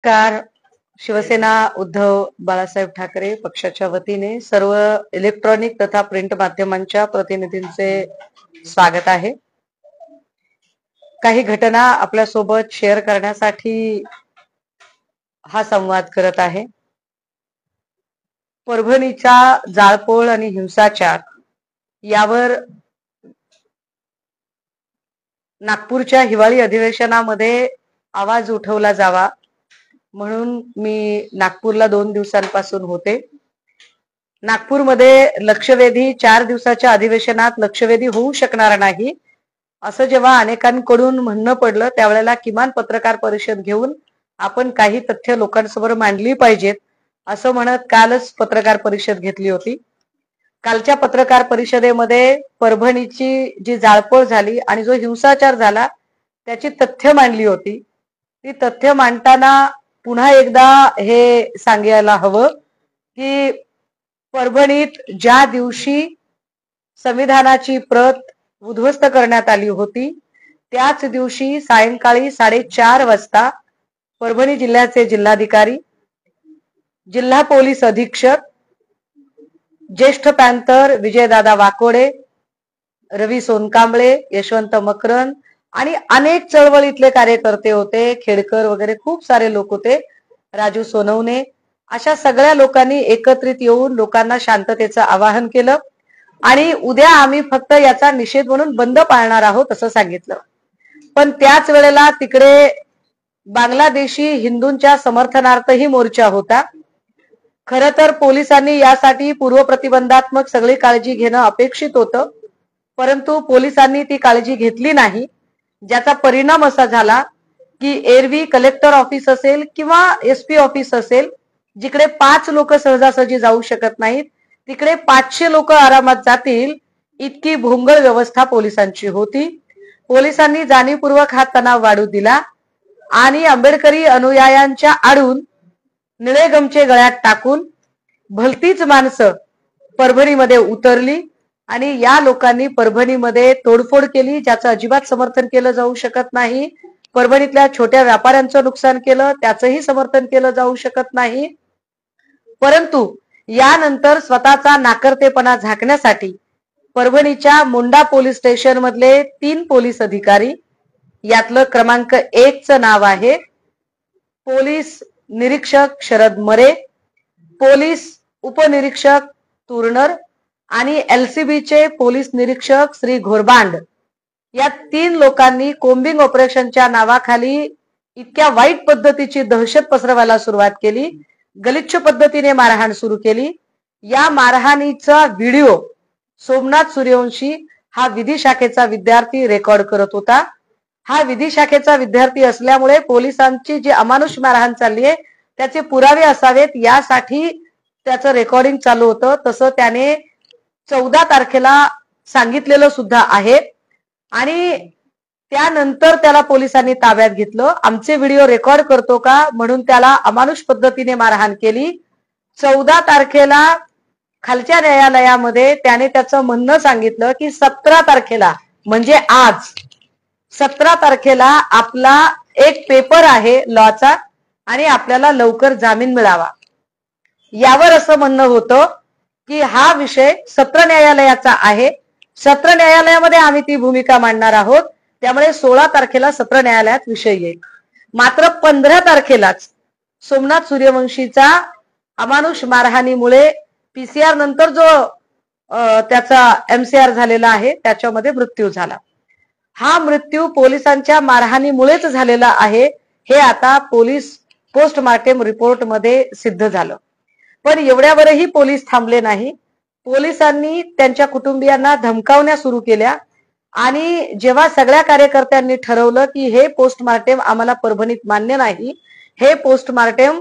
Car Shiv Sena Uddhav Balasaheb Thackeray पक्षाच्या वतीने सर्व इलेक्ट्रॉनिक तथा प्रिंट माध्यमांच्या प्रतिनिधींचे स्वागत आहे। काही घटना आपल्या सोबत शेअर करण्यासाठी हा संवाद करत आहे। परभणीचा जाळपोळ आणि हिंसाचार यावर नागपूरच्या हिवाळी अधिवेशनामध्ये आवाज उठवला जावा म्हणून मी नागपूरला 2 दिवसांपासून होते। नागपूरमध्ये लक्षवेधी 4 दिवसाच्या अधिवेशनात लक्षवेधी होऊ शकणार नाही असं जेव्हा अनेकांकडून म्हणणं पडलं त्यावेळेला किमान पत्रकार परिषद घेऊन आपण काही तथ्य लोकांसमोर मांडली पाहिजेत असं म्हणत कालच पत्रकार परिषद घेतली होती। कालच्या पत्रकार परिषदेमध्ये परभणीची जी जाळपोळ झाली आणि जो हिंसाचार झाला त्याची तथ्य मांडली होती। ती तथ्य मांडताना पुन्हा एकदा हे सांगायला हवं की परभणीत ज्या दिवशी संविधानाची प्रत उद्ध्वस्त करण्यात आली होती त्याच दिवशी सायंकाळी 4:30 वाजता परभणी जिल्ह्याचे जिल्हाधिकारी, जिल्हा पोलीस अधीक्षक, ज्येष्ठ पॅंथर विजयदादा वाकोडे, रवी सोनकांबळे, यशवंत मकरन आणि अनेक चळवळीतले कार्यकर्ते होते, खेडकर वगैरे खूप सारे लोक होते, राजू सोनवणे, अशा सगळ्या लोकांनी एकत्रित येऊन लोकांना शांततेचं आवाहन केलं आणि उद्या आम्ही फक्त याचा निषेध म्हणून बंद पाळणार आहोत असं सांगितलं। पण त्याच वेळेला तिकडे बांगलादेशी हिंदूंच्या समर्थनार्थही मोर्चा होता। खरं तर पोलिसांनी यासाठी पूर्वप्रतिबंधात्मक सगळी काळजी घेणं अपेक्षित होतं, परंतु पोलिसांनी ती काळजी घेतली नाही, ज्याचा परिणाम असा झाला की एरवी कलेक्टर ऑफिस असेल किंवा एसपी ऑफिस असेल जिकडे 5 लोक सहजासहजी जाऊ शकत नाहीत तिकडे 500 लोक आरामात जातील इतकी भोंगळ व्यवस्था पोलिसांची होती। पोलिसांनी जाणीवपूर्वक हा तणाव वाढू दिला आणि आंबेडकरी अनुयायांच्या आडून निळे गमछे गळ्यात टाकून भलतीच माणसं परभणीमध्ये उतरली आणि या लोकांनी परभणीमध्ये तोडफोड केली, ज्याचं अजिबात समर्थन केलं जाऊ शकत नाही। परभणीतल्या छोट्या व्यापाऱ्यांचं नुकसान केलं, त्याचंही समर्थन केलं जाऊ शकत नाही। परंतु यानंतर स्वतःचा नाकर्तेपणा झाकण्यासाठी परभणीच्या मुंडा पोलीस स्टेशन मधले 3 पोलीस अधिकारी, यातलं क्रमांक 1 चं नाव आहे पोलीस निरीक्षक शरद मरे, पोलीस उपनिरीक्षक तुर्नर आणि एलसीबीचे पोलीस निरीक्षक श्री घोरबांड, या 3 लोकांनी कोम्बिंग ऑपरेशनच्या नावाखाली इतक्या वाईट पद्धतीची दहशत पसरवायला सुरुवात केली, गलिच्छ पद्धतीने मारहाण सुरू केली। या मारहाणीचा व्हिडिओ सोमनाथ सूर्यवंशी हा विधी शाखेचा विद्यार्थी रेकॉर्ड करत होता। हा विधी शाखेचा विद्यार्थी असल्यामुळे पोलिसांची जी अमानुष मारहाण चालली आहे त्याचे पुरावे असावेत यासाठी त्याचं रेकॉर्डिंग चालू होतं। तसं त्याने 14 तारखेला सांगितलेलं सुद्धा आहे आणि त्यानंतर त्याला पोलिसांनी ताब्यात घेतलं। आमचे व्हिडिओ रेकॉर्ड करतो का म्हणून त्याला अमानुष पद्धतीने मारहाण केली। 14 तारखेला खालच्या न्यायालयामध्ये त्याने त्याचं म्हणणं सांगितलं की 17 तारखेला म्हणजे आज 17 तारखेला आपला एक पेपर आहे लॉचा आणि आपल्याला लवकर जामीन मिळावा। यावर असं म्हणणं होतं की हा विषय सत्र न्यायालयाचा आहे, सत्र न्यायालयामध्ये आम्ही ती भूमिका मांडणार आहोत, त्यामुळे 16 तारखेला सत्र न्यायालयात विषय येईल। मात्र 15 तारखेलाच सोमनाथ सूर्यवंशीचा अमानुष मारहाणीमुळे पीसीआर नंतर जो त्याचा एमसीआर झालेला आहे त्याच्यामध्ये मृत्यू झाला। हा मृत्यू पोलिसांच्या मारहाणीमुळेच झालेला आहे हे आता पोलीस पोस्टमार्टम रिपोर्ट मध्ये सिद्ध झालं। पण एवढ्यावरही पोलीस थांबले नाही। पोलिसांनी त्यांच्या कुटुंबियांना धमकावण्या सुरू केल्या आणि जेव्हा सगळ्या कार्यकर्त्यांनी ठरवलं की हे पोस्टमार्टम आम्हाला परभणीत मान्य नाही, हे पोस्टमार्टम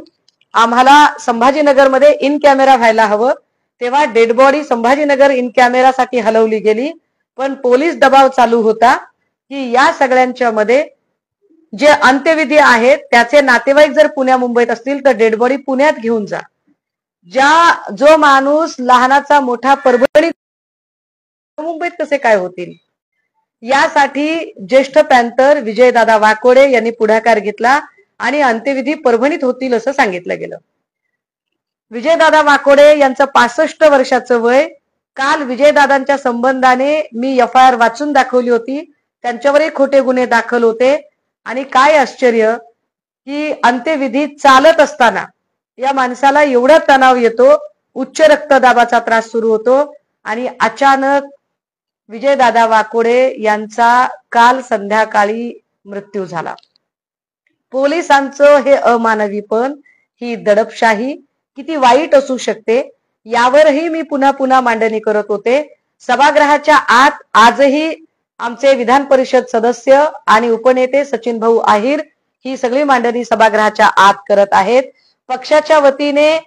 आम्हाला संभाजीनगरमध्ये इन कॅमेरा व्हायला हवं, तेव्हा डेड बॉडी संभाजीनगर इन कॅमेरासाठी हलवली गेली। पण पोलीस दबाव चालू होता की या सगळ्यांच्या मध्ये जे अंत्यविधी आहेत त्याचे नातेवाईक जर पुण्या मुंबईत असतील तर डेड बॉडी पुण्यात घेऊन जा। जो माणूस लहानाचा मोठा परभणीत मुंबईत कसे काय होतील, यासाठी ज्येष्ठ पॅंथर विजयदादा वाकोडे यांनी पुढाकार घेतला आणि अंत्यविधी परभणीत होतील असं सांगितलं गेलं. विजयदादा वाकोडे यांचं 65 वर्षाचं वय. काल विजयदादांच्या संबंधाने मी FIR वाचून दाखवली होती. त्यांच्यावरही खोटे गुन्हे दाखल होते. आणि काय आश्चर्य की अंत्यविधी चालत असताना या माणसाला एवढा तणाव येतो, उच्च रक्तदाबाचा त्रास सुरू होतो आणि अचानक विजयदादा वाकोडे यांचा काल संध्याकाळी मृत्यू झाला. पोलिसांचं हे अमानवीपण, ही दडपशाही किती वाईट असू शकते यावरही मी पुन्हा पुन्हा मांडणी करत होते. सभागृहाच्या आत आजही आमचे विधान परिषद सदस्य आणि उपनेते सचिन भाऊ आहिर ही सगळी मांडणी सभागृहाच्या आत करत आहेत. पक्षाच्या वतीने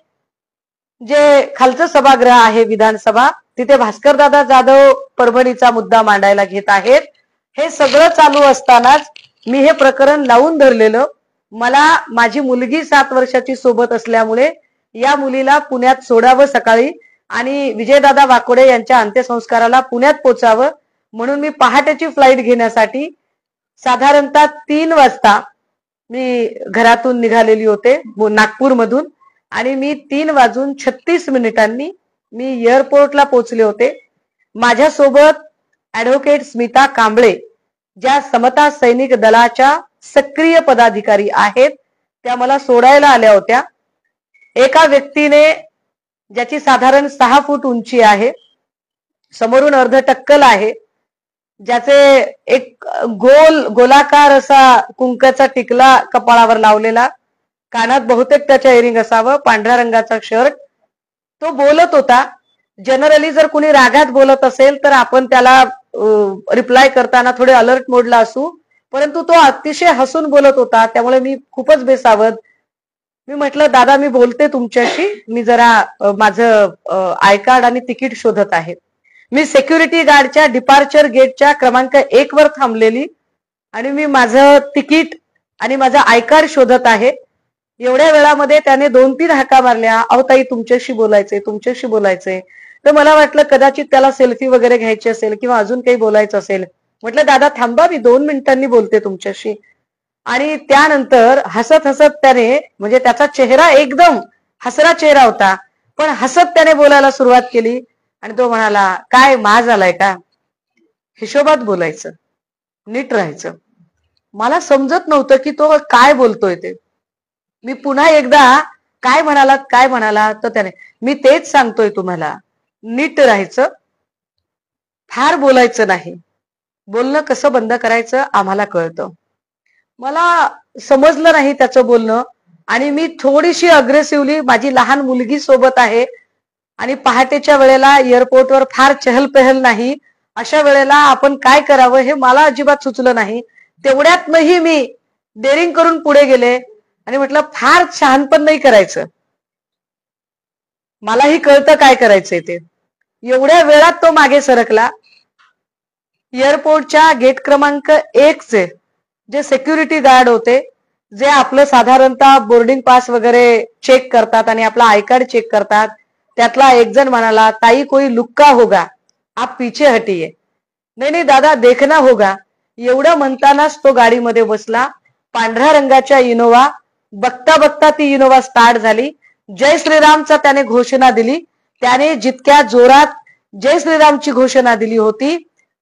जे खालचं सभागृह आहे विधानसभा, तिथे भास्करदादा जाधव परभणीचा मुद्दा मांडायला घेत आहेत. हे सगळं चालू असतानाच मी हे प्रकरण लावून धरलेलं. मला माझी मुलगी 7 वर्षाची सोबत असल्यामुळे या मुलीला पुण्यात सोडावं सकाळी आणि विजयदादा वाकोडे यांच्या अंत्यसंस्काराला पुण्यात पोचावं म्हणून मी पहाटेची फ्लाईट घेण्यासाठी साधारणतः 3 वाजता मी घरातून निघालेली होते नागपूरमधून आणि मी 3:36 मी एअरपोर्टला पोहोचले होते. माझ्यासोबत ऍडव्होकेट स्मिता कांबळे ज्या समता सैनिक दलाच्या सक्रिय पदाधिकारी आहेत त्या मला सोडायला आल्या होत्या. एका व्यक्तीने ज्याची साधारण 6 फूट उंची आहे, समोरून अर्ध टक्कल आहे, ज्याचे एक गोलाकार असा कुंकाचा टिकला कपाळावर लावलेला, कानात बहुतेक त्याच्या इयरिंग असावं, पांढऱ्या रंगाचा शर्ट, तो बोलत होता. जनरली जर कुणी रागात बोलत असेल तर आपण त्याला रिप्लाय करताना थोडे अलर्ट मोडला असू, परंतु तो अतिशय हसून बोलत होता. त्यामुळे मी खूपच बेसावध. मी म्हटलं, दादा मी बोलते तुमच्याशी, मी जरा माझं आय कार्ड आणि तिकीट शोधत आहे. मी सिक्युरिटी गार्डच्या डिपार्चर गेटच्या क्रमांक 1 वर थांबलेली आणि मी माझं तिकीट आणि माझं आय कार्ड शोधत आहे. एवढ्या वेळामध्ये त्याने 2-3 हाका मारल्या, अहो ताई तुमच्याशी बोलायचंय, तुमच्याशी बोलायचंय. तर मला वाटलं कदाचित त्याला सेल्फी वगैरे घ्यायची असेल किंवा अजून काही बोलायचं असेल. म्हटलं दादा थांबा, मी 2 मिनिटांनी बोलते तुमच्याशी. आणि त्यानंतर हसत हसत त्याने, म्हणजे त्याचा चेहरा एकदम हसरा चेहरा होता, पण हसत त्याने बोलायला सुरुवात केली आणि तो म्हणाला, काय माज आलाय का? हिशोबात बोलायचं, नीट राहायचं. मला समजत नव्हतं की तो काय बोलतोय ते. मी पुन्हा एकदा काय म्हणालात तर त्याने, मी तेच सांगतोय तुम्हाला, नीट राहायचं, फार बोलायचं नाही, बोलणं कसं बंद करायचं आम्हाला कळतं. मला समजलं नाही त्याचं बोलणं आणि मी थोडीशी अग्रेसिव्हली, माझी लहान मुलगी सोबत आहे आणि पहाटेच्या वेळेला एअरपोर्टवर फार चहलपहल नाही, अशा वेळेला आपण काय करावं हे मला अजिबात सुचलं नाही. तेवढ्यातही मी डेअरिंग करून पुढे गेले आणि म्हटलं फार शहाणपण नाही करायचं, मलाही कळतं काय करायचंय ते. एवढ्या वेळात तो मागे सरकला. एअरपोर्टच्या गेट क्रमांक 1 चे जे सिक्युरिटी गार्ड होते, जे आपलं साधारणतः बोर्डिंग पास वगैरे चेक करतात आणि आपला आय कार्ड चेक करतात, त्यातला एक जण म्हणाला, ताई कोई लुक्का होगा, आप पीछे हटिये. नाही नाही दादा देखना होगा. एवढं म्हणतानाच तो गाडीमध्ये बसला. पांढऱ्या रंगाच्या इनोवा. बघता बघता ती इनोवा स्टार्ट झाली. जय श्रीरामचा त्याने घोषणा दिली. त्याने जितक्या जोरात जय श्रीरामची घोषणा दिली होती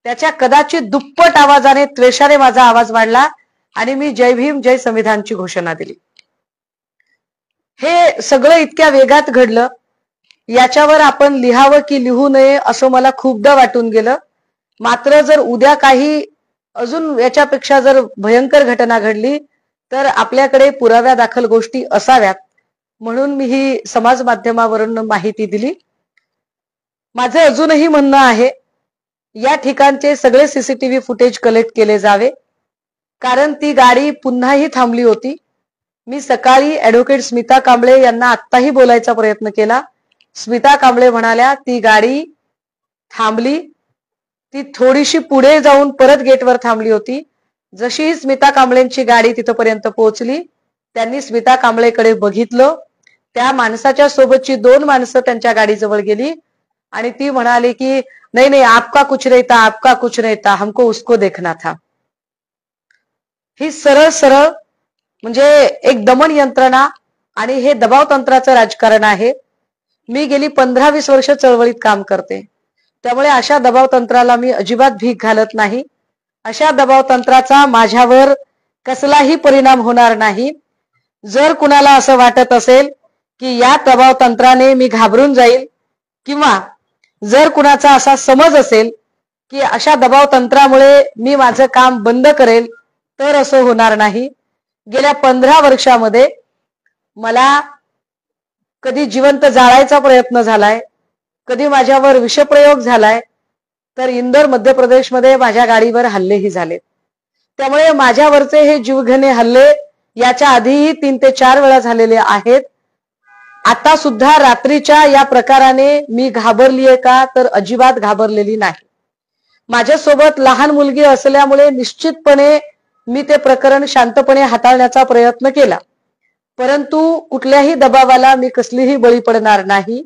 त्याच्या कदाचित दुप्पट आवाजाने, त्वेषाने माझा आवाज वाढला आणि मी जय भीम जय संविधानची घोषणा दिली. हे सगळं इतक्या वेगात घडलं, याच्यावर आपण लिहावं की लिहू नये असं मला खूपदा वाटून गेलं. मात्र जर उद्या काही अजून याच्यापेक्षा जर भयंकर घटना घडली तर आपल्याकडे पुराव्या दाखल गोष्टी असाव्यात, म्हणून मी ही समाज माध्यमावरून माहिती दिली. माझं अजूनही म्हणणं आहे, या ठिकाणचे सगळे सीसीटीव्ही फुटेज कलेक्ट केले जावे, कारण ती गाडी पुन्हाही थांबली होती. मी सकाळी ऍडव्होकेट स्मिता कांबळे यांना आत्ताही बोलायचा प्रयत्न केला. स्मिता कांबळे म्हणाल्या ती गाडी थांबली, ती थोडीशी पुढे जाऊन परत गेटवर थांबली होती. जशी स्मिता कांबळेंची गाडी तिथपर्यंत पोहोचली, त्यांनी स्मिता कांबळेकडे बघितलं. त्या माणसाच्या सोबतची 2 माणसं त्यांच्या गाडीजवळ गेली आणि ती म्हणाली की नहीं नहीं आपका कुछ नहीं था, आपका कुछ नहीं था, हमको उसको देखना था. ही सरळ सरळ म्हणजे एक दमन यंत्रणा आणि हे दबाव तंत्राचं राजकारण आहे. मी गेली 15-20 वर्ष चळवळीत काम करते, त्यामुळे अशा दबाव तंत्राला मी अजिबात भीक घालत नाही. अशा दबाव तंत्राचा माझ्यावर कसलाही परिणाम होणार नाही. जर कुणाला असं वाटत असेल की या दबाव तंत्राने मी घाबरून जाईल, किंवा जर कुणाचा असा समज असेल की अशा दबाव तंत्रामुळे मी माझं काम बंद करेल, तर असं होणार नाही. गेल्या 15 वर्षामध्ये मला कधी जिवंत जाळायचा प्रयत्न झालाय, कधी माझ्यावर विषप्रयोग झालाय, तर इंदोर मध्य प्रदेशमध्ये माझ्या गाडीवर हल्लेही झालेत. त्यामुळे माझ्यावरचे हे जीवघेणे हल्ले याच्या आधीही 3 ते 4 वेळा झालेले आहेत. आता सुद्धा रात्रीच्या या प्रकाराने मी घाबरलीये का, तर अजिबात घाबरलेली नाही. माझ्यासोबत लहान मुलगी असल्यामुळे निश्चितपणे मी ते प्रकरण शांतपणे हाताळण्याचा प्रयत्न केला, परंतु कुठल्याही दबावाला मी कसलीही बळी पडणार नाही.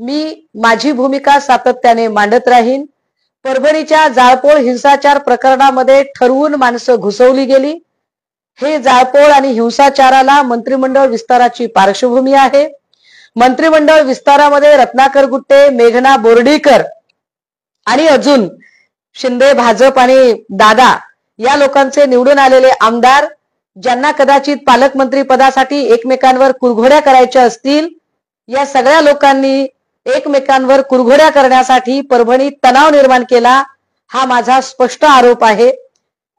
मी माझी भूमिका सातत्याने मांडत राहीन. परभणीच्या जाळपोळ हिंसाचार प्रकरणामध्ये ठरवून माणसं घुसवली गेली. हे जाळपोळ आणि हिंसाचाराला मंत्रिमंडळ विस्ताराची पार्श्वभूमी आहे. मंत्रिमंडळ विस्तारामध्ये रत्नाकर गुट्टे, मेघना बोर्डीकर आणि अजून शिंदे, भाजप आणि दादा या लोकांचे निवडून आलेले आमदार, ज्यांना कदाचित पालकमंत्री पदासाठी एकमेकांवर कुरघोड्या करायच्या असतील, या सगळ्या लोकांनी एकमेकांवर कुरघोड्या करण्यासाठी परभणीत तणाव निर्माण केला, हा माझा स्पष्ट आरोप आहे.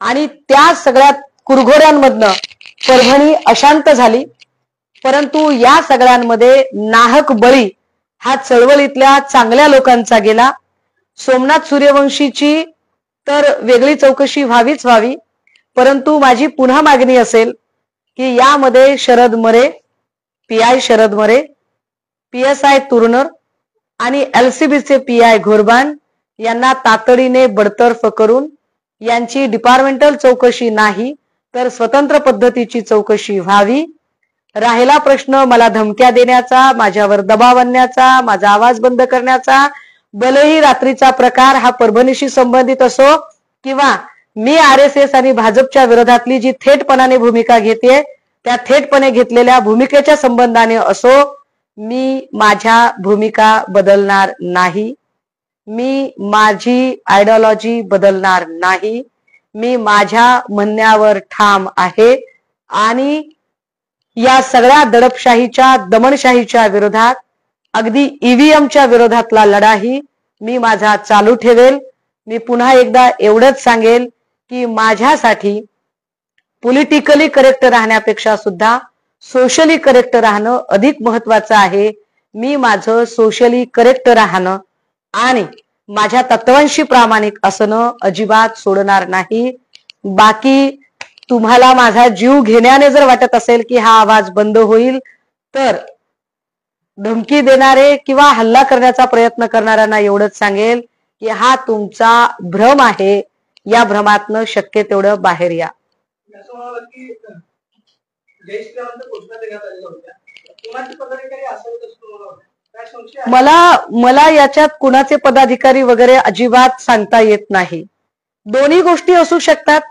आणि त्या सगळ्या कुरघोड्यांमधनं परभणी अशांत झाली. परंतु या सगळ्यांमध्ये नाहक बळी हा चळवळीतल्या चांगल्या लोकांचा गेला. सोमनाथ सूर्यवंशीची तर वेगळी चौकशी व्हावीच व्हावी, परंतु माझी पुन्हा मागणी असेल की यामध्ये शरद मरे, PI शरद मरे, PSI तुरनर आणि LCBचे PI घोरबान यांना तातडीने बडतर्फ करून यांची डिपार्टमेंटल चौकशी नाही तर स्वतंत्र पद्धतीची चौकशी व्हावी. राहिला प्रश्न मला धमक्या देण्याचा, माझ्यावर दबाव आणण्याचा, माझा आवाज बंद करण्याचा, भलेही रात्रीचा प्रकार हा परभणीशी संबंधित असो किंवा मी RSS आणि भाजपच्या विरोधातली जी थेटपणाने भूमिका घेते त्या थेटपणे घेतलेल्या भूमिकेच्या संबंधाने असो, मी माझ्या भूमिका बदलणार नाही. मी माझी आयडिओलॉजी बदलणार नाही. मी माझ्या म्हणण्यावर ठाम आहे आणि या सगळ्या दडपशाहीच्या, दमनशाहीच्या विरोधात, अगदी EVMच्या विरोधातला लढाही मी माझा चालू ठेवेल. मी पुन्हा एकदा एवढंच सांगेल की माझ्यासाठी पॉलिटिकली करेक्ट राहण्यापेक्षा सुद्धा सोशली करेक्ट राहणं अधिक महत्वाचं आहे. मी माझं सोशली करेक्ट राहणं आणि माझ्या तत्वांशी प्रामाणिक असणं अजिबात सोडणार नाही. बाकी तुम्हाला माझा जीव घेण्याने जर वाटत असेल की हा आवाज बंद होईल, तर धमकी देणारे किंवा हल्ला करण्याचा प्रयत्न करणाऱ्यांना एवढंच सांगेल की हा तुमचा भ्रम आहे. या भ्रमातनं शक्य तेवढं बाहेर या. मला याच्यात कुणाचे पदाधिकारी वगैरे अजिबात सांगता येत नाही. दोन्ही गोष्टी असू शकतात.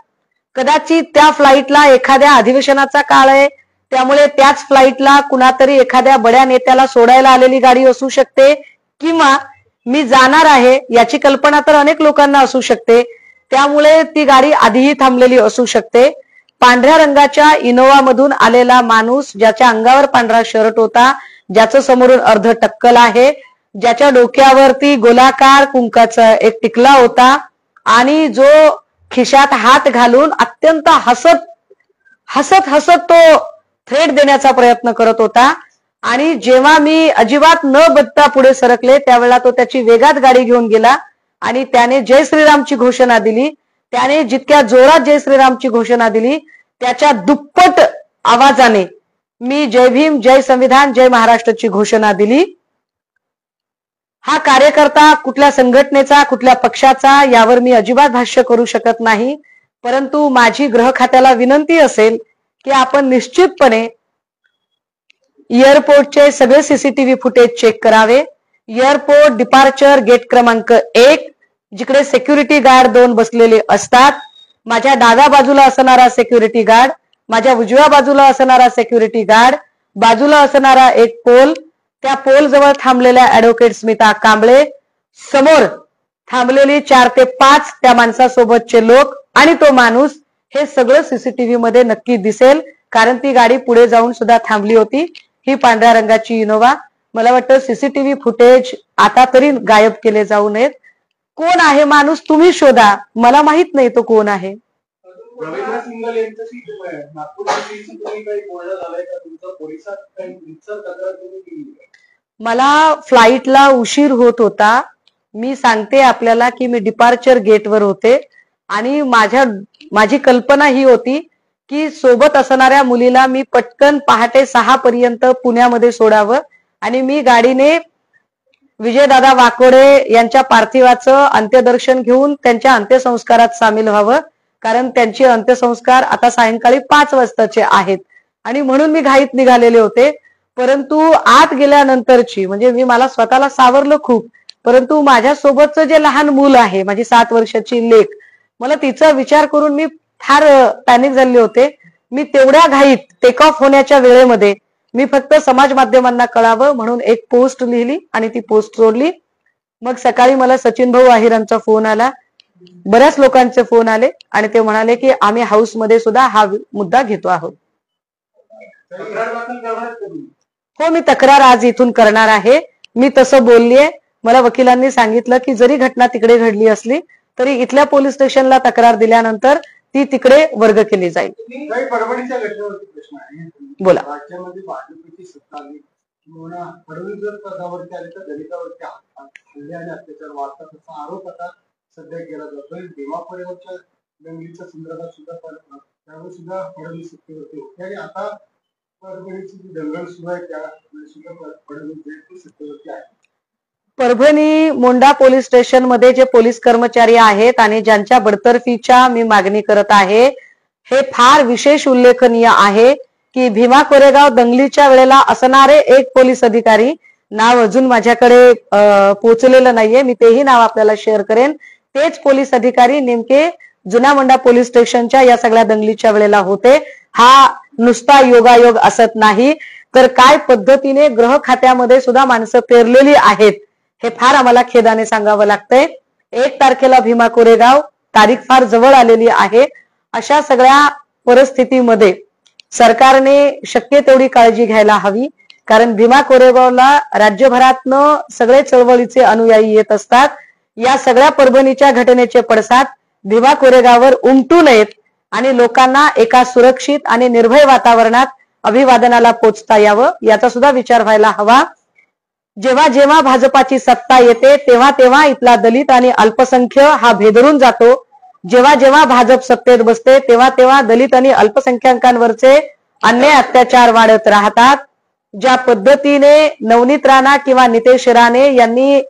कदाचित त्या फ्लाईटला एखाद्या अधिवेशनाचा काळ आहे, त्यामुळे त्याच फ्लाईटला कुणातरी एखाद्या बड्या नेत्याला सोडायला आलेली गाडी असू शकते, किंवा मी जाणार आहे याची कल्पना तर अनेक लोकांना असू शकते, त्यामुळे ती गाडी आधीही थांबलेली असू शकते. पांढऱ्या रंगाच्या इनोवा मधून आलेला माणूस, ज्याच्या अंगावर पांढरा शर्ट होता, ज्याचं समोरून अर्ध टक्कल आहे, ज्याच्या डोक्यावरती गोलाकार कुंकाचा एक टिकला होता आणि जो खिशात हात घालून अत्यंत हसत तो थ्रेट देण्याचा प्रयत्न करत होता. आणि जेव्हा मी अजिबात न बघता पुढे सरकले त्यावेळेला तो त्याची वेगात गाडी घेऊन गेला आणि त्याने जय श्रीरामची घोषणा दिली. त्याने जितक्या जोरात जय श्रीरामची घोषणा दिली त्याच्या दुप्पट आवाजाने मी जय भीम, जय संविधान, जय महाराष्ट्राची घोषणा दिली. हा कार्यकर्ता कुठल्या संघटनेचा, कुठल्या पक्षाचा, यावर मी अजिबात भाष्य करू शकत नाही. परंतु माझी गृह खात्याला विनंती असेल की आपण निश्चितपणे एअरपोर्टचे सगळे CCTV फुटेज चेक करावे. एअरपोर्ट डिपार्चर गेट क्रमांक 1 जिकडे सिक्युरिटी गार्ड 2 बसलेले असतात, माझ्या डाव्या बाजूला असणारा सिक्युरिटी गार्ड माझ्या उजव्या बाजूला असणारा सिक्युरिटी गार्ड, बाजूला असणारा एक पोल, त्या पोल जवळ थांबलेल्या ऍडव्होकेट स्मिता कांबळे, समोर थांबलेली 4 ते 5 त्या माणसासोबतचे लोक आणि तो माणूस, हे सगळं सीसीटीव्ही मध्ये नक्की दिसेल. कारण ती गाडी पुढे जाऊन सुद्धा थांबली होती, ही पांढऱ्या रंगाची इनोवा. मला वाटतं सीसीटीव्ही फुटेज आता तरी गायब केले जाऊ नयेत. कोण आहे माणूस तुम्ही शोधा, मला माहित नाही तो कोण आहे. रवींद्र सिंगल यांच्याशी नागपूरची तुम्ही काही बोलणं झालंय का? तुमचं पोलिसात काही तक्रार तुम्ही केली? मला फ्लाईटला उशीर होत होता. मी सांगते आपल्याला की मी डिपार्चर गेटवर होते आणि माझी कल्पना ही होती की सोबत असणाऱ्या मुलीला मी पटकन पहाटे 6 पर्यंत पुण्यामध्ये सोडावं आणि मी गाडीने विजयदादा वाकोडे यांच्या पार्थिवाचं अंत्यदर्शन घेऊन त्यांच्या अंत्यसंस्कारात सामील व्हावं. कारण त्यांचे अंत्यसंस्कार आता सायंकाळी 5 वाजताचे आहेत आणि म्हणून मी घाईत निघालेले होते. परंतु आत गेल्यानंतरची म्हणजे मला स्वतःला सावरलं खूप, परंतु माझ्यासोबतचं जे लहान मूल आहे, माझी 7 वर्षाची लेक, मला तिचा विचार करून मी फार पॅनिक झाले होते. मी तेवढ्या घाईत टेक ऑफ होण्याच्या वेळेमध्ये मी फक्त समाज माध्यमांना कळावं म्हणून एक पोस्ट लिहिली आणि ती पोस्ट सोडली. मग सकाळी मला सचिन भाऊ आहिरांचा फोन आला, बऱ्याच लोकांचे फोन आले आणि ते म्हणाले की आम्ही हाऊसमध्ये सुद्धा हा मुद्दा घेतो आहोत. हो, मी तक्रार आज इथून करणार आहे. मी तसं बोललीये. मला वकिलांनी सांगितलं की जरी घटना तिकडे घडली असली तरी इथल्या पोलीस स्टेशनला तक्रार दिल्यानंतर ती तिकडे वर्ग केली जाईल. परभणीच्या घटनेवरती प्रश्न आहे. बोला. राज्यामध्ये भाजपची सत्ता आली, फडणवीस जर पदावरती आले तर दलितावरती हल्ले आणि अत्याचार वाढतात असा आरोप आता सध्या केला जातोय. भीमा कोरेगावच्या दंगलीच्या संदर्भात सुद्धा त्यावेळी सुद्धा फडणवीस सत्तेवरती होते आणि आता परभणीची जी दंगल सुरू आहे त्यावेळी सुद्धा फडणवीस सत्तेवरती आहे. परभणी मोंढा पोलीस स्टेशन मध्ये जे पोलीस कर्मचारी आहेत आणि ज्यांच्या बडतर्फीच्या मी मागणी करत आहे, हे फार विशेष उल्लेखनीय आहे की भीमा कोरेगाव दंगलीच्या वेळेला असणारे एक पोलीस अधिकारी, नाव अजून माझ्याकडे पोहोचलेलं नाहीये, मी तेही नाव आपल्याला शेअर करेन, तेच पोलीस अधिकारी नेमके जुना मोंढा पोलीस स्टेशनच्या या सगळ्या दंगलीच्या वेळेला होते. हा नुसता योगायोग असत नाही, तर काय पद्धतीने ग्रह खात्यामध्ये सुद्धा माणसं पेरलेली आहेत हे फार आम्हाला खेदाने सांगावं लागतंय. 1 तारखेला भीमा कोरेगाव, तारीख फार जवळ आलेली आहे. अशा सगळ्या परिस्थितीमध्ये सरकारने शक्य तेवढी काळजी घ्यायला हवी. कारण भीमा कोरेगावला राज्यभरातनं सगळे चळवळीचे अनुयायी येत असतात. या सगळ्या परभणीच्या घटनेचे पडसाद भीमा कोरेगाववर उमटू नयेत आणि लोकांना एका सुरक्षित आणि निर्भय वातावरणात अभिवादनाला पोचता यावं याचा सुद्धा विचार व्हायला हवा. जेव्हा जेव्हा भाजपाची सत्ता येते तेव्हा तेव्हा इथला दलित आणि अल्पसंख्य हा भेदरून जातो. जेव्हा जेव्हा भाजप सत्तेत बसते तेव्हा तेव्हा दलित आणि अल्पसंख्याकांवरचे अन्याय अत्याचार वाढत राहतात. ज्या पद्धतीने नवनीत राणा किंवा नितेश राणे यांनी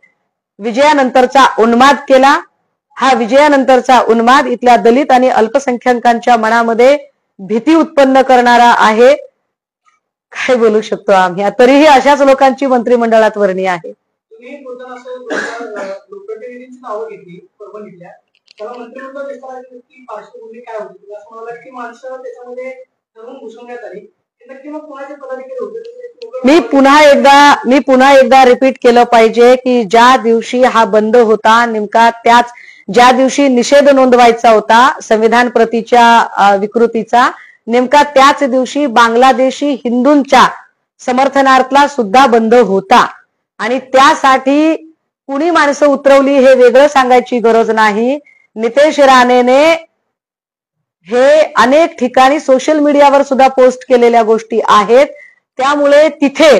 विजयानंतरचा उन्माद केला, हा विजयानंतरचा उन्माद इथल्या दलित आणि अल्पसंख्याकांच्या मनामध्ये भीती उत्पन्न करणारा आहे. काय बोलू शकतो आम्ही? तरीही अशाच लोकांची मंत्रिमंडळात वर्णी आहे. तुम्ही बोलताना असं लोकप्रतिनिधींची नावं घेतली परभणीतल्या, त्याला मंत्रिमंडळ विस्ताराची पार्श्वभूमी काय होती? असं मला की माणसं त्याच्यामध्ये धरून घुसवण्यात आली. नक्की मग कोणाचे पदाधिकारी होते? मी पुन्हा एकदा रिपीट केलं पाहिजे की ज्या दिवशी हा बंद होता, नेमका त्याच ज्या दिवशी निषेध नोंदवायचा होता संविधान प्रतीच्या विकृतीचा, नेमका त्याच दिवशी बांगलादेशी हिंदूंच्या समर्थनार्थला सुद्धा बंद होता. आणि त्यासाठी कुणी माणसं उतरवली हे वेगळं सांगायची गरज नाही. नितेश राणेने हे अनेक ठिकाणी सोशल मीडियावर सुद्धा पोस्ट केलेल्या गोष्टी आहेत. त्यामुळे तिथे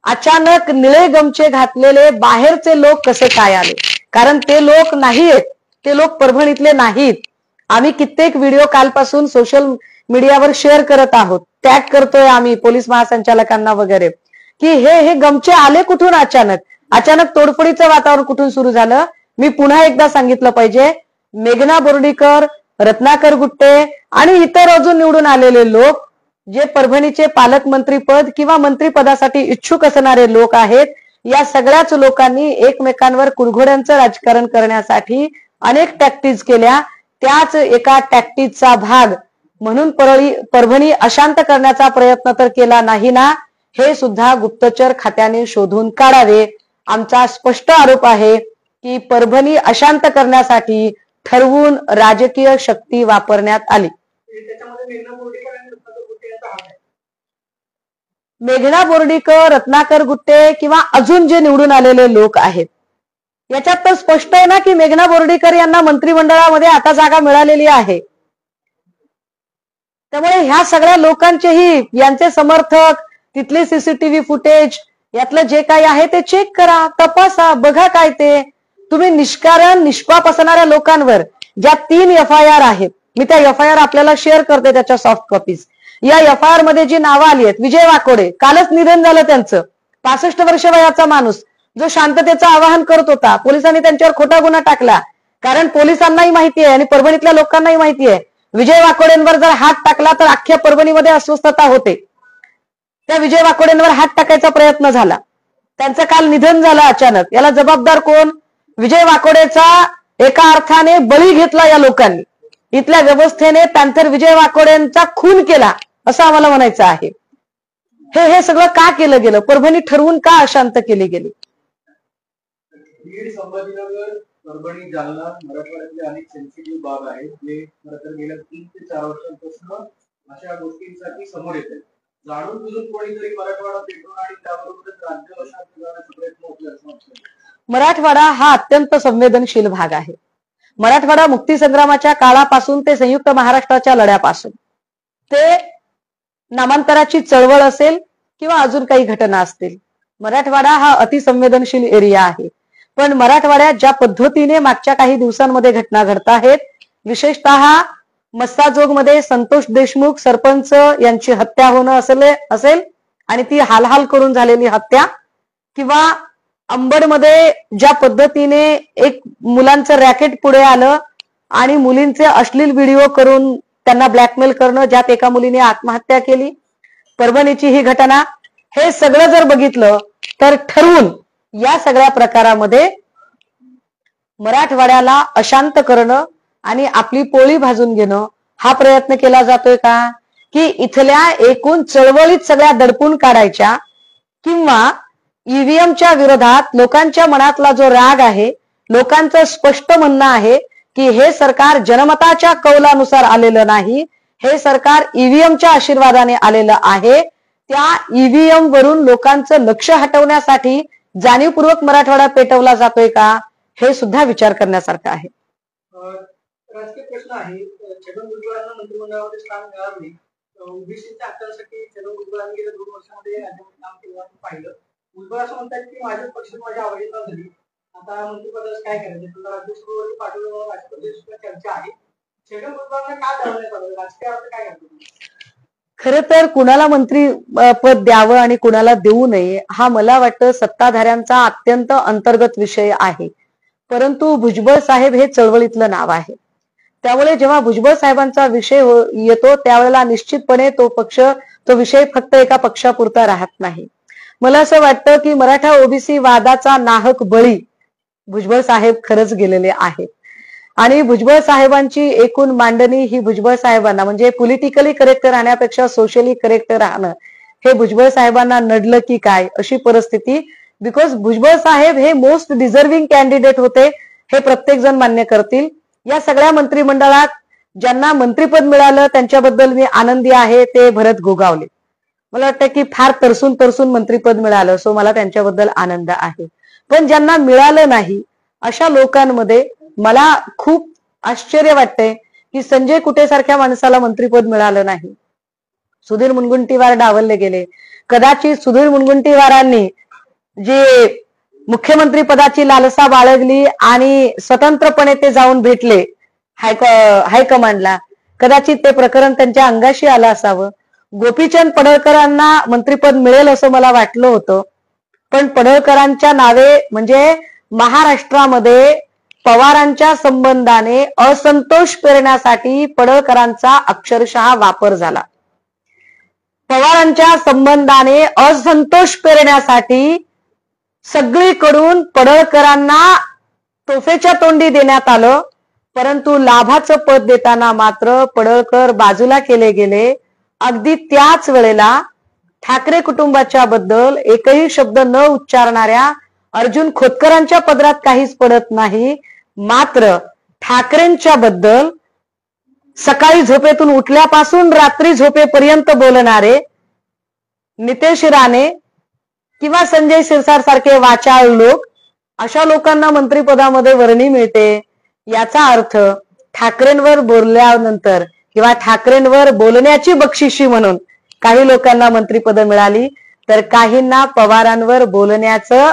अचानक निळे गमछे घातलेले बाहेरचे लोक कसे काय आले? कारण ते लोक नाहीत, ते लोक परभणीतले नाहीत. आम्ही कित्येक व्हिडिओ कालपासून सोशल मीडियावर शेअर करत आहोत, टॅग करतोय आम्ही पोलीस महासंचालकांना वगैरे, की हे गमछे आले कुठून? अचानक तोडफोडीचं वातावरण कुठून सुरू झालं? मी पुन्हा एकदा सांगितलं पाहिजे, मेघना बोर्डीकर, रत्नाकर गुट्टे आणि इतर अजून निवडून आलेले लोक जे परभणीचे पालकमंत्रीपद किंवा मंत्रिपदासाठी इच्छुक असणारे लोक आहेत, या सगळ्याच लोकांनी एकमेकांवर कुरघोड्यांचं राजकारण करण्यासाठी अनेक टॅक्टिक्स केल्या. त्याच एका टॅक्टिकचा भाग म्हणून परभणी अशांत करण्याचा प्रयत्न तर केला नाही ना, हे सुद्धा गुप्तचर खात्याने शोधून काढावे. आमचा स्पष्ट आरोप आहे की परभणी अशांत करण्यासाठी ठरवून राजकीय शक्ती वापरण्यात आली. मेघना बोर्डीकर, रत्नाकर गुट्टे किंवा अजून जे निवडून आलेले लोक आहेत, याच्यात तर स्पष्ट आहे ना की मेघना बोर्डीकर यांना मंत्रिमंडळामध्ये आता जागा मिळालेली आहे. त्यामुळे ह्या सगळ्या लोकांचेही, यांचे समर्थक, तिथले सीसीटीव्ही फुटेज, यातलं जे काही आहे ते चेक करा, तपासा, बघा काय ते. तुम्ही निष्कारण निष्पाप असणाऱ्या लोकांवर ज्या 3 FIR आहेत, मी त्या FIR आपल्याला शेअर करते, त्याच्या सॉफ्ट कॉपीज. या FIR मध्ये जी नावं आली आहेत, विजय वाकोडे, कालच निधन झालं त्यांचं, 65 वर्ष वयाचा माणूस, जो शांततेचं आवाहन करत होता. पोलिसांनी त्यांच्यावर खोटा गुन्हा टाकला, कारण पोलिसांनाही माहिती आहे आणि परभणीतल्या लोकांनाही माहिती आहे, विजय वाकोडेंवर जर हात टाकला तर अख्ख्या परभणीमध्ये अस्वस्थता होते. त्या विजय वाकोडेंवर हात टाकायचा प्रयत्न झाला, त्यांचं काल निधन झालं अचानक. याला जबाबदार कोण? विजय वाकोडेचा एका अर्थाने बळी घेतला या लोकांनी. इथल्या व्यवस्थेने पॅन्थर विजय वाकोडेंचा खून केला असं आम्हाला म्हणायचं आहे. हे सगळं का केलं गेलं? परभणी ठरवून का अशांत केली गेली? बीड, संभाजीनगर, परभणी, जालना, मराठवाड्यातले अनेक सेन्सिटिव्ह भाग आहेत, जे खरं तर गेल्या 3 ते 4 वर्षांपासून अशा गोष्टींसाठी समोर येत आहेत. जाणून बुजून कोणीतरी मराठवाडा पेटवून आणि त्याबरोबरच राज्य अशांत करण्याचा प्रयत्न होतोय असं वाटतं. मराठवाडा हा अत्यंत संवेदनशील भाग आहे. मराठवाडा मुक्तीसंग्रामाच्या काळापासून ते संयुक्त महाराष्ट्राच्या लढ्यापासून ते नामांतराची चळवळ असेल किंवा अजून काही घटना असतील, मराठवाडा हा अतिसंवेदनशील एरिया आहे. पण मराठवाड्यात ज्या पद्धतीने मागच्या काही दिवसांमध्ये घटना घडत आहेत, विशेषतः मस्साजोगमध्ये संतोष देशमुख सरपंच यांची हत्या होणं असेल आणि ती हालहाल करून झालेली हत्या, किंवा अंबडमध्ये ज्या पद्धतीने एक मुलांचं रॅकेट पुढे आलं आणि मुलींचे अश्लील व्हिडिओ करून त्यांना ब्लॅकमेल करणं, ज्यात एका मुलीने आत्महत्या केली, परभणीची ही घटना, हे सगळं जर बघितलं तर ठरवून या सगळ्या प्रकारामध्ये मराठवाड्याला अशांत करणं आणि आपली पोळी भाजून घेणं हा प्रयत्न केला जातोय का? की इथल्या एकूण चळवळीत सगळ्या दडपून काढायच्या, किंवा ईव्हीएमच्या विरोधात लोकांच्या मनातला जो राग आहे, लोकांचं स्पष्ट म्हणणं आहे की हे सरकार जनमताच्या कौलानुसार आलेलं नाही, हे सरकार ईव्हीएमच्या आशीर्वादाने आलेलं आहे. त्या ईव्हीएम वरून लोकांचं लक्ष हटवण्यासाठी जाणीवपूर्वक मराठवाडा पेटवला जातोय का? हे सुद्धा विचार करण्यासारखं आहे. राजकीय प्रश्न आहे. छगन भुजबळांना मंत्रिमंडळामध्ये स्थान मिळालं नाही. ओबीसीच्या हक्कांसाठी छगन भुजबळांनी गेल्या 2 वर्षामध्ये राज्यामध्ये काम केलं पाहिलं. भुजबळ असं म्हणतात की माझ्या पक्षात माझ्या आवडीचा झाली, आता मंत्रिपदाचं काय करायचं, तुला राज्यसभेवरती पाठवलं, राष्ट्रपती सुद्धा चर्चा आहे. छगन भुजबळांना का धरण्यात आलं? राजकीय अर्थ काय करतो? खरं तर कुणाला मंत्री पद द्यावं आणि कुणाला देऊ नये हा मला वाटतं सत्ताधाऱ्यांचा अत्यंत अंतर्गत विषय आहे. परंतु भुजबळ साहेब हे चळवळीतलं नाव आहे. त्यामुळे जेव्हा भुजबळ साहेबांचा विषय येतो त्यावेळेला निश्चितपणे तो विषय फक्त एका पक्षापुरता राहत नाही. मला असं वाटतं की मराठा ओबीसी वादाचा नाहक बळी भुजबळ साहेब खरंच गेलेले आहेत. आणि भुजबळ साहेबांची एकूण मांडणी ही भुजबळ साहेबांना, म्हणजे पॉलिटिकली करेक्ट राहण्यापेक्षा सोशली करेक्ट राहणं हे भुजबळ साहेबांना नडलं की काय अशी परिस्थिती. बिकॉज भुजबळ साहेब हे मोस्ट डिझर्विंग कॅन्डिडेट होते, हे प्रत्येक जण मान्य करतील. या सगळ्या मंत्रिमंडळात ज्यांना मंत्रिपद मिळालं त्यांच्याबद्दल मी आनंदी आहे, ते भरत गोगावले. मला वाटतं की फार तरसून मंत्रिपद मिळालं, सो मला त्यांच्याबद्दल आनंद आहे. पण ज्यांना मिळालं नाही अशा लोकांमध्ये मला खूप आश्चर्य वाटतंय की संजय कुटे सारख्या माणसाला मंत्रिपद मिळालं नाही. सुधीर मुनगंटीवार डावलले गेले. कदाचित सुधीर मुनगंटीवारांनी जे मुख्यमंत्री पदाची लालसा बाळगली आणि स्वतंत्रपणे ते जाऊन भेटले हायकमांडला, कदाचित ते प्रकरण त्यांच्या अंगाशी आलं असावं. गोपीचंद पडळकरांना मंत्रिपद मिळेल असं मला वाटलं होतं, पण पडळकरांच्या नावे म्हणजे महाराष्ट्रामध्ये पवारांच्या संबंधाने असंतोष पेरण्यासाठी पडळकरांचा अक्षरशः वापर झाला. पवारांच्या संबंधाने असंतोष पेरण्यासाठी सगळीकडून पडळकरांना तोफेच्या तोंडी देण्यात आलं. परंतु लाभाचं पद देताना मात्र पडळकर बाजूला केले गेले. अगदी त्याच वेळेला ठाकरे कुटुंबाच्या बद्दल एकही शब्द न उच्चारणाऱ्या अर्जुन खोतकरांच्या पदरात काहीच पडत नाही. मात्र ठाकरेंच्या बद्दल सकाळी झोपेतून उठल्यापासून रात्री झोपेपर्यंत बोलणारे नितेश राणे किंवा संजय शिरसाट सारखे वाचाळ लोक, अशा लोकांना मंत्रिपदामध्ये वर्णी मिळते. याचा अर्थ ठाकरेंवर बोलल्यानंतर किंवा ठाकरेंवर बोलण्याची बक्षिशी म्हणून काही लोकांना मंत्रिपद मिळाली, तर काहींना पवारांवर बोलण्याचं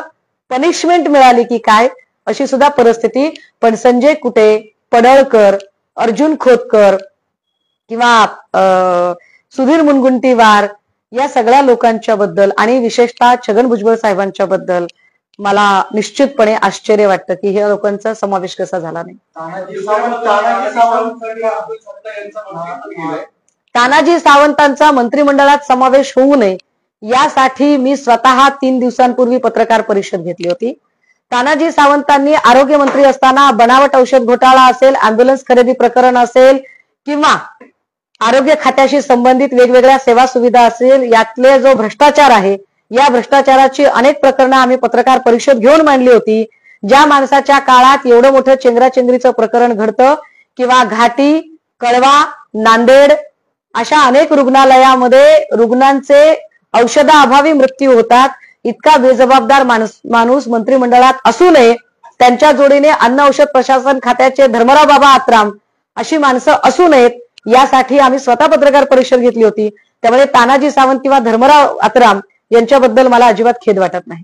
पनिशमेंट मिळाली की काय, अशी सुद्धा परिस्थिती. पण संजय कुटे, पडळकर, अर्जुन खोतकर किंवा सुधीर मुनगंटीवार या सगळ्या लोकांच्या बद्दल आणि विशेषतः छगन भुजबळ साहेबांच्या बद्दल मला निश्चितपणे आश्चर्य वाटतं की ह्या लोकांचा समावेश कसा झाला नाही. तानाजी सावंतांचा मंत्रिमंडळात समावेश होऊ नये यासाठी मी स्वतः 3 दिवसांपूर्वी पत्रकार परिषद घेतली होती. तानाजी सावंतांनी आरोग्य मंत्री असताना बनावट औषध घोटाळा असेल, अँब्युलन्स खरेदी प्रकरण असेल किंवा आरोग्य खात्याशी संबंधित वेगवेगळ्या सेवा सुविधा असेल, यातले जो भ्रष्टाचार आहे, या भ्रष्टाचाराची अनेक प्रकरणं आम्ही पत्रकार परिषद घेऊन मांडली होती. ज्या माणसाच्या काळात एवढं मोठं चेंगराचेंगरीचं प्रकरण घडतं किंवा घाटी, कळवा, नांदेड अशा अनेक रुग्णालयामध्ये रुग्णांचे औषधाअभावी मृत्यू होतात, इतका बेजबाबदार माणूस मंत्रिमंडळात असू नये, त्यांच्या जोडीने अन्न औषध प्रशासन खात्याचे धर्मराव बाबा आत्राम अशी माणसं असू नयेत, यासाठी आम्ही स्वतः पत्रकार परिषद घेतली होती. त्यामुळे तानाजी सावंत किंवा धर्मराव आत्राम यांच्याबद्दल मला अजिबात खेद वाटत नाही.